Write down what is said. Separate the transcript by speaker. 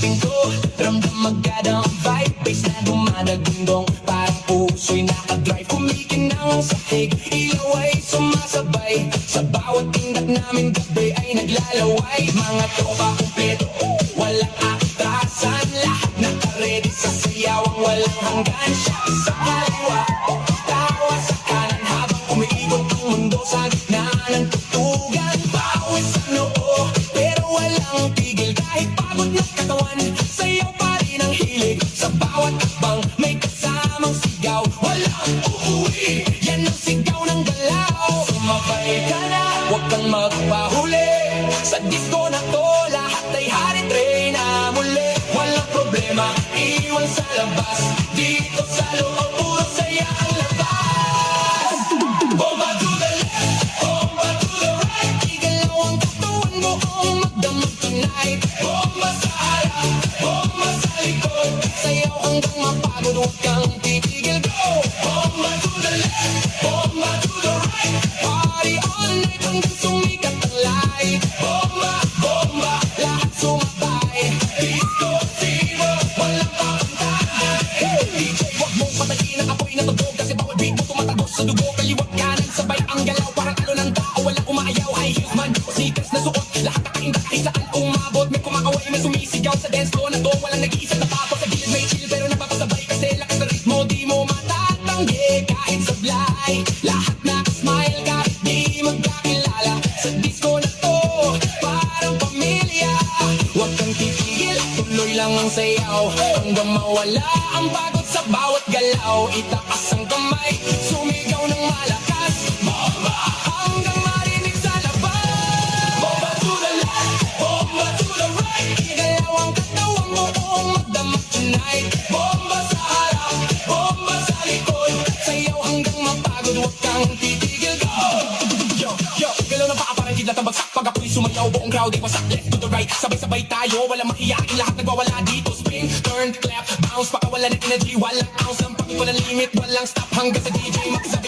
Speaker 1: pinto, ramdam agad ang vibe. Bass na dumadagundong, parang puso'y nakadrive. Kumikinang ang sahig, ilaw ay sumasabay. Sa bawat tindak namin gabi ay naglalaway. Mga tropa kumpleto, walang atrasan. Lahat nakaredy sa sayawang walang hanggan. Siya sa kaliwa, tawa sa kanan. Habang umiikot ang mundo sa gitna ng tutugan. Bawis sa noo, pero walang tigil. Kahit pagod na katawan, sayaw pa rin ang hilig. Sa bawat akbang may kasamang sigaw. Walang uuwi, yan ang sigaw ng galaw. Sumabay ka na, huwag kang magpahuli. Sa disco na to, lahat ay hari-tray na muli. Walang problema, iwan sa labas. Dito sa loob, puro saya ang labas. Bomba to the left, bomba to the right. Igalaw ang katawan mo kung magdamag tonight. Bomba sa harap, bomba sa likod. Sayaw hanggang mapagod, huwag kang titigil, go. Bomba to the left, bomba to the right. Party all night hanggang sumikat ang light. Bomba, bomba, lahat sumabay. Disco fever, walang papantay. DJ, wag mong patayin ang apoy na tugtog. Kasi bawat beat mo tumatagos sa dugo. Kaliwat kanan, sabay ang galaw. Parang alo ng tao, walang umaayaw. High heels man, sneakers na suot. Lahat nakainda kahit saan umabot. May kumakaway, may sumisigaw sa dance floor na to. Walang nag-iisa na papo sa gilid. May chill pero napapasabay. Kasi lakas na ritmo, di mo matatanggi. Kahit sablay, lahat nakasmile. Kahit di magkakilala. Sa disco na to, parang pamilya. Huwag kang titigil, tuloy lang ang sayaw. Hanggang mawala ang pagod sa bawat galaw. Itaas ang kamay, sumigaw ng malakas. Bomba, hanggang marinig sa labas. Bomba to the left, bomba to the right. Igalaw ang katawan mo kung magdamag tonight. Bomba sa harap, bomba sa likod. Sayaw hanggang mapagod, huwag kang titigil, go. Yo, yo, galaw ng paa parang gitna tabagsak. Pag ako'y sumayaw, buong crowd ay wasak. Left to the right, sabay-sabay tayo. Walang mahiyain, lahat nagwawala dito. Spin, turn, clap, bounce, pakawala ng energy. Walang ounce, ang pagod, walang limit. Walang stop hanggang sa DJ magsabay.